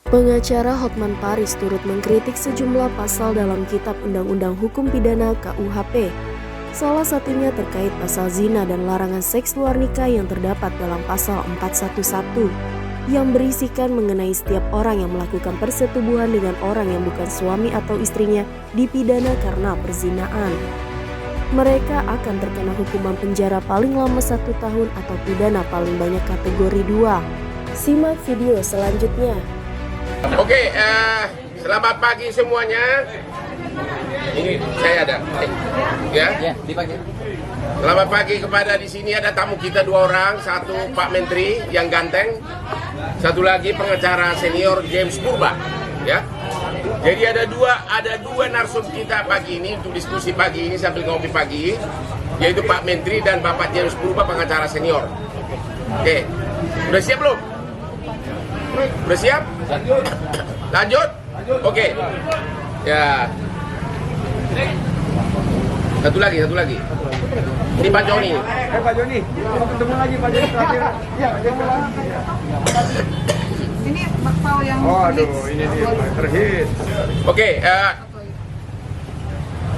Pengacara Hotman Paris turut mengkritik sejumlah pasal dalam Kitab Undang-Undang Hukum Pidana KUHP. Salah satunya terkait pasal zina dan larangan seks luar nikah yang terdapat dalam pasal 411 yang berisikan mengenai setiap orang yang melakukan persetubuhan dengan orang yang bukan suami atau istrinya dipidana karena perzinaan. Mereka akan terkena hukuman penjara paling lama 1 tahun atau pidana paling banyak kategori 2. Simak video selanjutnya. Oke, selamat pagi semuanya. Ini saya ada, ya. Selamat pagi kepada di sini ada tamu kita 2 orang, satu Pak Menteri yang ganteng, satu lagi pengacara senior James Purba, ya. Jadi ada dua narsum kita pagi ini untuk diskusi pagi ini sambil ngopi pagi, yaitu Pak Menteri dan Bapak James Purba pengacara senior. Oke, udah siap belum? Udah siap? Lanjut? Oke. Ya. Satu lagi. Ini Pak Joni. Pak Joni, ketemu lagi Pak Joni terakhir. Ya, Ini bakpao yang aduh, ini dia terhit. Oke,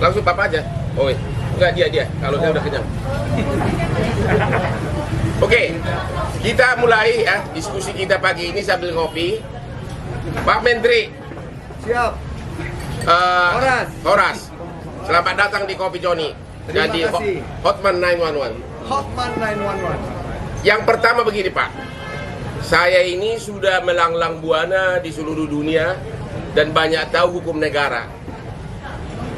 langsung Bapak aja. Oh, enggak dia. Kalau saya udah kenyang. Oke, kita mulai ya diskusi kita pagi ini sambil ngopi. Pak Menteri. Siap. Horas. Selamat datang di Kopi Joni. Terima Jadi kasih. Hotman 911. Hotman 911. Yang pertama begini Pak, saya ini sudah melanglang buana di seluruh dunia dan banyak tahu hukum negara.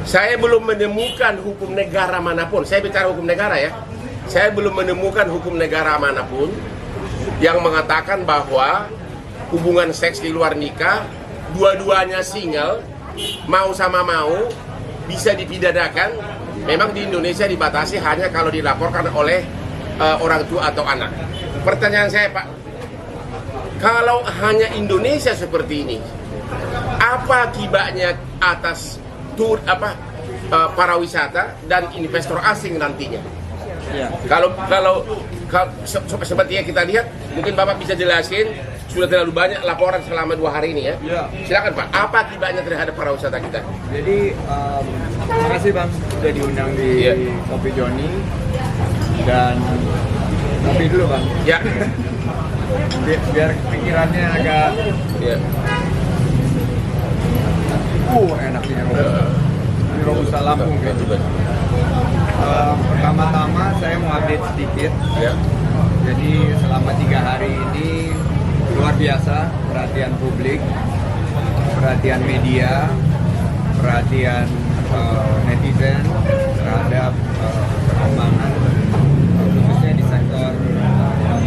Saya belum menemukan hukum negara manapun, saya bicara hukum negara ya, saya belum menemukan hukum negara manapun yang mengatakan bahwa hubungan seks di luar nikah, dua-duanya single, mau sama mau, bisa dipidanakan. Memang di Indonesia dibatasi hanya kalau dilaporkan oleh orang tua atau anak. Pertanyaan saya Pak, kalau hanya Indonesia seperti ini, apa akibatnya atas para wisata dan investor asing nantinya? Ya. Kalau seperti yang kita lihat, mungkin Bapak bisa jelasin, sudah terlalu banyak laporan selama 2 hari ini ya. Ya. Silakan Pak, apa akibatnya terhadap para wisata kita? Jadi, terima kasih Bang sudah diundang di Iya. Kopi Joni. Dan kopi dulu Bang. Ya. Biar pikirannya agak Ya. enak nih. Ini Robusta Lampung kan. Pertama-tama saya mau update sedikit. Ya. Jadi selama 3 hari ini luar biasa perhatian publik, perhatian media, perhatian netizen terhadap perkembangan khususnya di sektor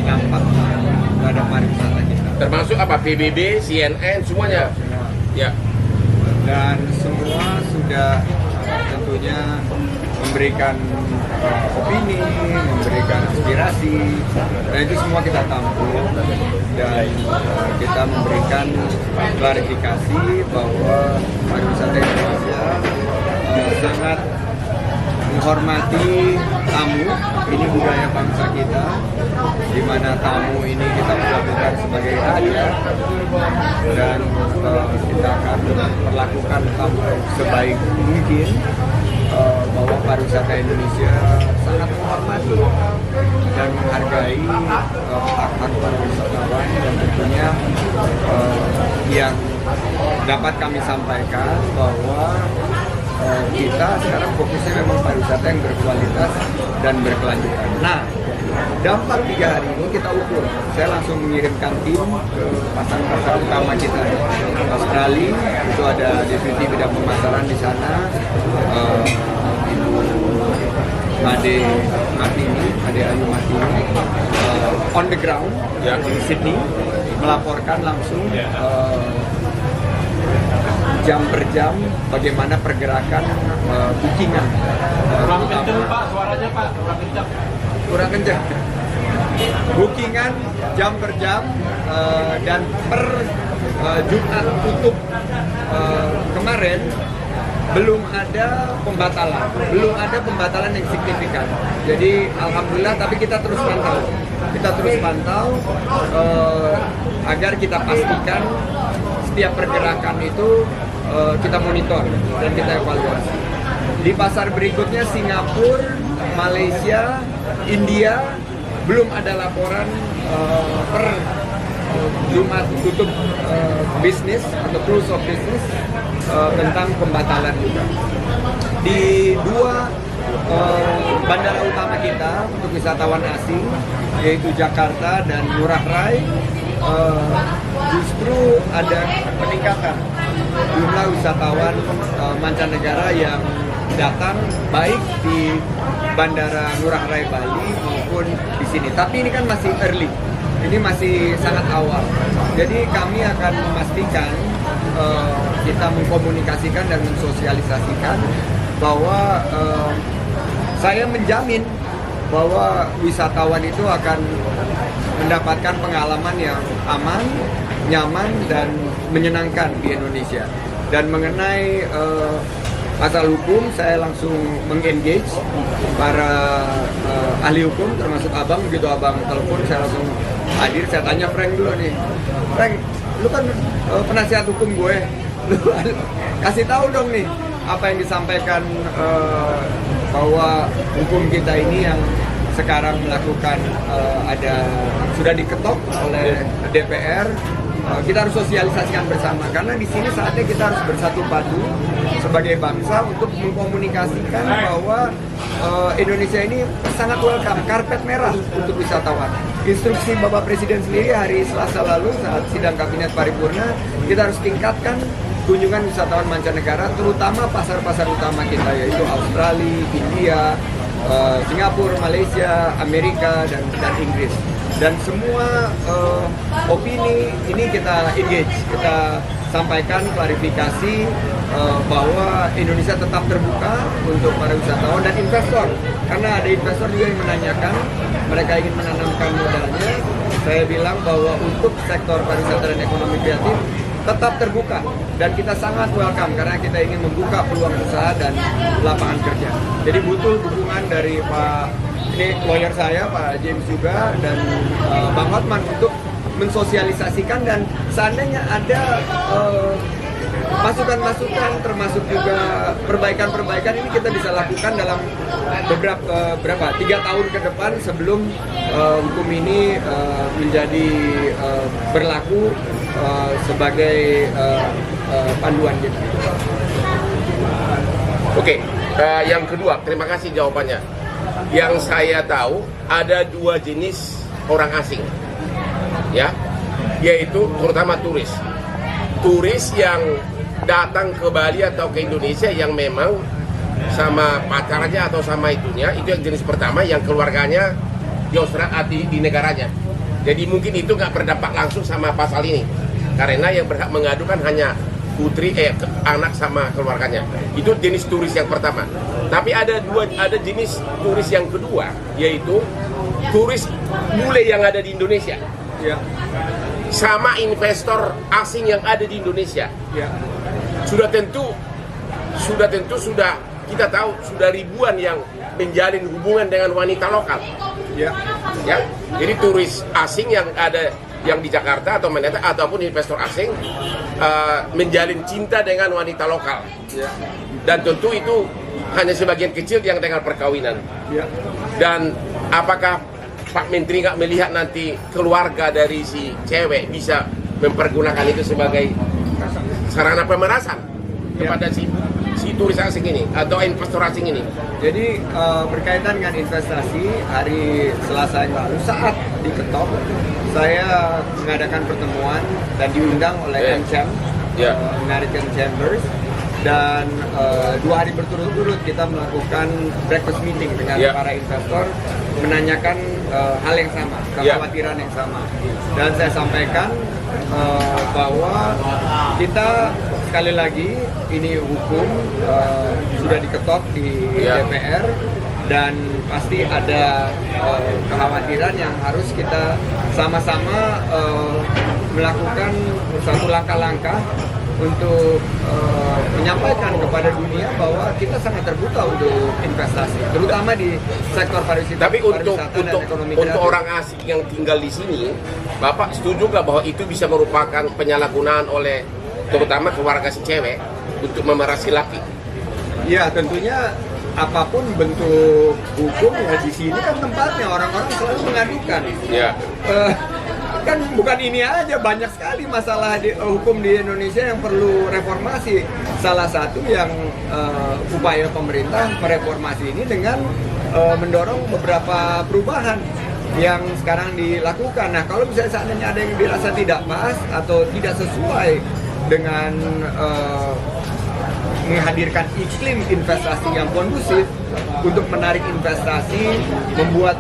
dampak terhadap pariwisata kita. Termasuk apa? PBB, CNN, semuanya. Ya. Dan semua sudah tentunya memberikan opini, memberikan aspirasi, dan itu semua kita tampung dan kita memberikan klarifikasi bahwa pariwisata Indonesia sangat menghormati tamu. Ini budaya bangsa kita, di mana tamu ini kita perlakukan sebagai raja, dan kita akan perlakukan tamu sebaik mungkin. Bahwa pariwisata Indonesia sangat menghormati dan menghargai hak-hak para wisatawan, dan tentunya yang dapat kami sampaikan bahwa kita sekarang fokusnya memang pariwisata yang berkualitas dan berkelanjutan. Nah, dampak 3 hari ini kita ukur. Saya langsung mengirimkan tim ke pasar-pasar utama kita. Australia itu ada deputi bidang pemasaran di sana, Ibu Ade Ayu Martini, on the ground Ya. di Sydney, melaporkan langsung jam per jam bagaimana pergerakan bookingan. Kurang kenceng Pak, suaranya Pak, Kurang kenceng. Bookingan jam per jam, dan per Jumat tutup kemarin belum ada pembatalan yang signifikan. Jadi alhamdulillah, tapi kita terus pantau agar kita pastikan setiap pergerakan itu kita monitor dan kita evaluasi. Di pasar berikutnya Singapura, Malaysia, India belum ada laporan per Jumat tutup bisnis atau close of business tentang pembatalan juga. Di dua bandara utama kita untuk wisatawan asing yaitu Jakarta dan Ngurah Rai justru ada peningkatan jumlah wisatawan mancanegara yang datang baik di Bandara Ngurah Rai Bali maupun di sini. Tapi ini kan masih early, ini masih sangat awal. Jadi kami akan memastikan kita mengkomunikasikan dan mensosialisasikan bahwa saya menjamin bahwa wisatawan itu akan mendapatkan pengalaman yang aman, nyaman, dan menyenangkan di Indonesia. Dan mengenai asal hukum, saya langsung mengengage para ahli hukum, termasuk abang. Begitu abang telepon, saya langsung hadir. Saya tanya Frank dulu nih, Frank, lu kan penasihat hukum gue, lu kasih tahu dong nih apa yang disampaikan bahwa hukum kita ini yang sekarang melakukan sudah diketok oleh DPR. Kita harus sosialisasikan bersama karena di sini saatnya kita harus bersatu padu sebagai bangsa untuk mengkomunikasikan bahwa Indonesia ini sangat welcome, karpet merah untuk wisatawan. Instruksi Bapak Presiden sendiri hari Selasa lalu saat sidang kabinet paripurna, kita harus tingkatkan kunjungan wisatawan mancanegara, terutama pasar-pasar utama kita yaitu Australia, India, Singapura, Malaysia, Amerika, dan Inggris. Dan semua opini ini kita engage, kita sampaikan klarifikasi bahwa Indonesia tetap terbuka untuk para wisatawan dan investor. Karena ada investor juga yang menanyakan, mereka ingin menanamkan modalnya. Saya bilang bahwa untuk sektor pariwisata dan ekonomi kreatif tetap terbuka dan kita sangat welcome karena kita ingin membuka peluang usaha dan lapangan kerja. Jadi butuh dukungan dari Pak, ini lawyer saya Pak James juga dan Bang Hotman untuk mensosialisasikan, dan seandainya ada masukan-masukan termasuk juga perbaikan-perbaikan ini kita bisa lakukan dalam beberapa 3 tahun ke depan sebelum hukum ini menjadi berlaku sebagai panduan kita. Oke, yang kedua, terima kasih jawabannya. Yang saya tahu ada 2 jenis orang asing, ya, yaitu terutama turis. Turis yang datang ke Bali atau ke Indonesia yang memang sama pacarnya atau sama itunya, itu yang jenis pertama, yang keluarganya di Australia, di negaranya. Jadi mungkin itu nggak berdampak langsung sama pasal ini, karena yang berhak mengadukan hanya anak sama keluarganya. Itu jenis turis yang pertama. Tapi ada jenis turis yang kedua, yaitu turis bule yang ada di Indonesia. Ya. Sama investor asing yang ada di Indonesia. Ya. Sudah tentu kita tahu sudah ribuan yang menjalin hubungan dengan wanita lokal. Ya. Ya. Jadi turis asing yang ada yang di Jakarta atau Manhattan ataupun investor asing menjalin cinta dengan wanita lokal. Ya. Dan tentu itu hanya sebagian kecil yang dengan perkawinan. Ya. Dan apakah Pak Menteri nggak melihat nanti keluarga dari si cewek bisa mempergunakan itu sebagai sarana pemerasan kepada si turis asing ini atau investor asing ini? Jadi berkaitan dengan investasi, hari Selasa yang lalu saat diketok, saya mengadakan pertemuan dan diundang oleh AmCham, American Chambers, dan 2 hari berturut-turut kita melakukan breakfast meeting dengan para investor, menanyakan hal yang sama, kekhawatiran yang sama. Dan saya sampaikan bahwa kita sekali lagi ini hukum sudah diketok di DPR dan pasti ada kekhawatiran yang harus kita sama-sama melakukan satu langkah-langkah untuk menyampaikan kepada dunia bahwa kita sangat terbuka untuk investasi, terutama di sektor pariwisata. Tapi untuk dan ekonomi kreatif. orang asing yang tinggal di sini, Bapak setuju nggak bahwa itu bisa merupakan penyalahgunaan oleh terutama keluarga si cewek untuk memeras si laki? Ya, tentunya apapun bentuk hukum ya di sini kan tempatnya orang-orang selalu mengadukan. Ya. Kan bukan ini aja, banyak sekali masalah hukum di Indonesia yang perlu reformasi. Salah satu yang upaya pemerintah mereformasi ini dengan mendorong beberapa perubahan yang sekarang dilakukan. Nah, kalau misalnya seandainya ada yang dirasa tidak pas atau tidak sesuai dengan menghadirkan iklim investasi yang kondusif untuk menarik investasi, membuat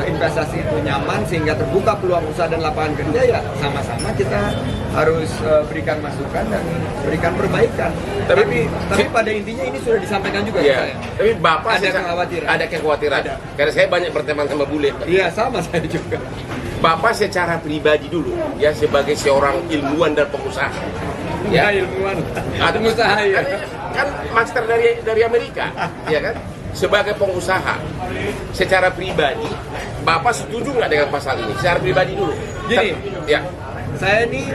investasi itu nyaman sehingga terbuka peluang usaha dan lapangan kerja, ya sama-sama kita harus berikan masukan dan berikan perbaikan. Tapi pada intinya ini sudah disampaikan juga ke saya. Tapi Bapak Ada kekhawatiran. Ada kekhawatiran. Ada. Karena saya banyak berteman sama bule. Iya, sama saya juga. Bapak secara pribadi dulu ya sebagai seorang ilmuwan dan pengusaha. Ya, ilmuwan. Ada Pengusaha ya. Kan master dari Amerika, ya kan? Sebagai pengusaha, secara pribadi, Bapak setuju nggak dengan pasal ini? Secara pribadi dulu. Gini, ya. Saya ini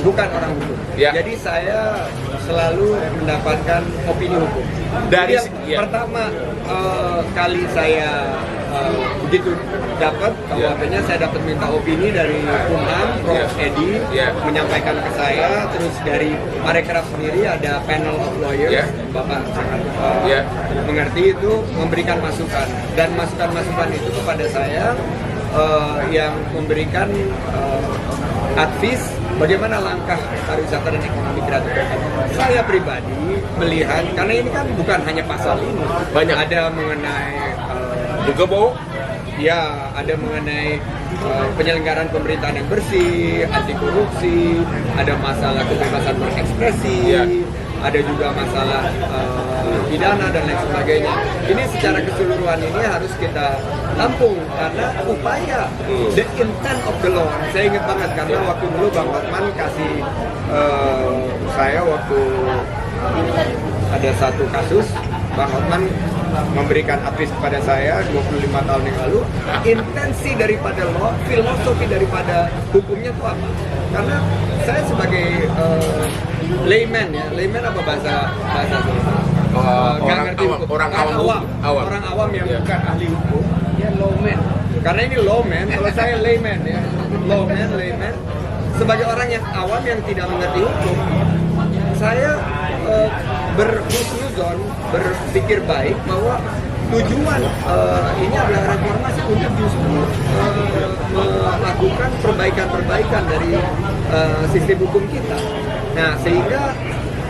bukan orang hukum, Ya. jadi saya selalu mendapatkan opini hukum. Dari Jadi ya. pertama kali saya begitu dapat KUHP-nya, saya dapat minta opini dari Kumham, Prof. Ya. Edi, Ya. menyampaikan ke saya. Terus dari Parekraf sendiri ada panel of lawyers, Ya. Bapak sangat Ya. mengerti itu, memberikan masukan, dan masukan-masukan itu kepada saya yang memberikan advice bagaimana langkah pariwisata dan ekonomi kreatif. Saya pribadi melihat, karena ini kan bukan hanya pasal ini, Banyak. ada mengenai Juga bohong. ya, ada mengenai penyelenggaraan pemerintahan yang bersih, anti korupsi, ada masalah kebebasan berekspresi, Ya. ada juga masalah pidana dan lain sebagainya. Ini secara keseluruhan ini harus kita tampung karena upaya the intent of the law. Saya ingat banget karena waktu dulu Bang Hotman kasih saya waktu ada satu kasus, Bang Hotman memberikan advice kepada saya 25 tahun yang lalu, intensi daripada law, filosofi daripada hukumnya itu apa? Karena saya sebagai layman ya, layman apa bahasa nggak Orang ngerti awam, hukum. orang awam. Orang awam yang Ya. bukan ahli hukum, ya lawman. Karena ini lawman, kalau saya layman ya, layman. Sebagai orang yang awam yang tidak mengerti hukum, saya berhusnuzon, berpikir baik bahwa tujuan ini adalah reformasi untuk justru melakukan perbaikan-perbaikan dari sistem hukum kita. Nah, sehingga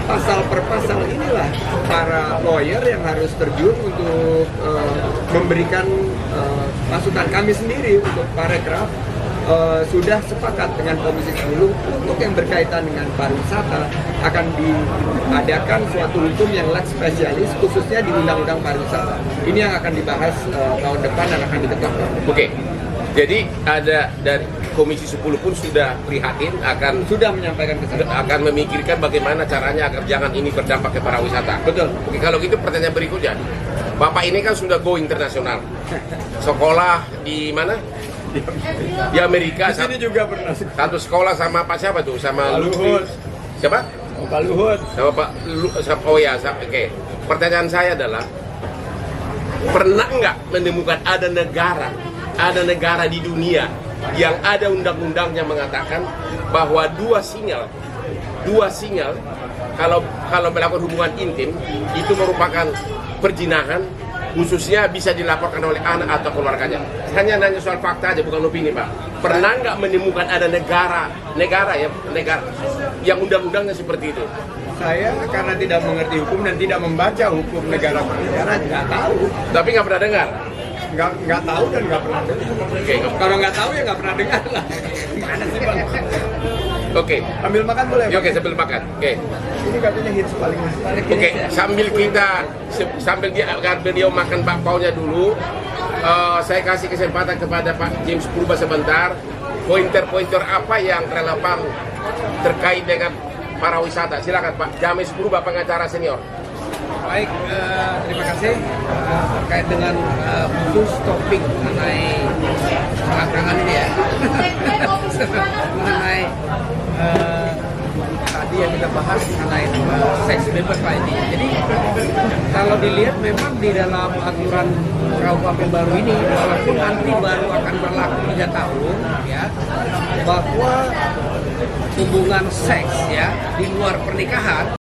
pasal per pasal inilah para lawyer yang harus terjun untuk memberikan masukan. Kami sendiri untuk Parekraf sudah sepakat dengan Komisi 10 untuk yang berkaitan dengan pariwisata akan diadakan suatu hukum yang lex spesialis khususnya di Undang-Undang Pariwisata. Ini yang akan dibahas tahun depan dan akan ditetapkan. Oke. Jadi ada dari Komisi 10 pun sudah prihatin Sudah menyampaikan ke saya. akan memikirkan bagaimana caranya agar jangan ini berdampak ke pariwisata. Betul. Oke, kalau gitu pertanyaan berikutnya. Bapak ini kan sudah go internasional. Sekolah di mana? Di Amerika. Di sini juga pernah. Satu sekolah sama Pak siapa tuh? Sama Pak Luhut. Siapa? Pak Luhut. Sama Pak oh ya, oke. Pertanyaan saya adalah pernah nggak menemukan ada negara di dunia yang ada undang-undang yang mengatakan bahwa dua single kalau melakukan hubungan intim itu merupakan perzinahan, khususnya bisa dilaporkan oleh anak atau keluarganya. Hanya nanya soal fakta aja, bukan opini, Pak. Pernah nggak menemukan ada negara yang undang-undangnya seperti itu? Saya karena tidak mengerti hukum dan tidak membaca hukum negara per negara, nggak tahu. Tapi nggak pernah dengar. Nggak tahu dan nggak pernah dengar. Oke. Kalau nggak tahu ya nggak pernah dengar lah. Gimana sih Bang? Oke. Ambil makan boleh? Ya, Bang? oke, sambil makan. Oke. Ini katanya hits paling. Oke, sambil dia makan bakpaunya dulu, saya kasih kesempatan kepada Pak James Purba sebentar. pointer-pointer apa yang relevan terkait dengan para wisata. Silakan Pak James Purba, pengacara senior. Baik, terima kasih terkait dengan khusus topik mengenai belakangan ini ya, mengenai tadi yang kita bahas mengenai seks bebas Pak ini. Jadi kalau dilihat memang di dalam aturan KUHP baru ini, walaupun nanti baru akan berlaku 3 tahun, ya, bahwa hubungan seks ya di luar pernikahan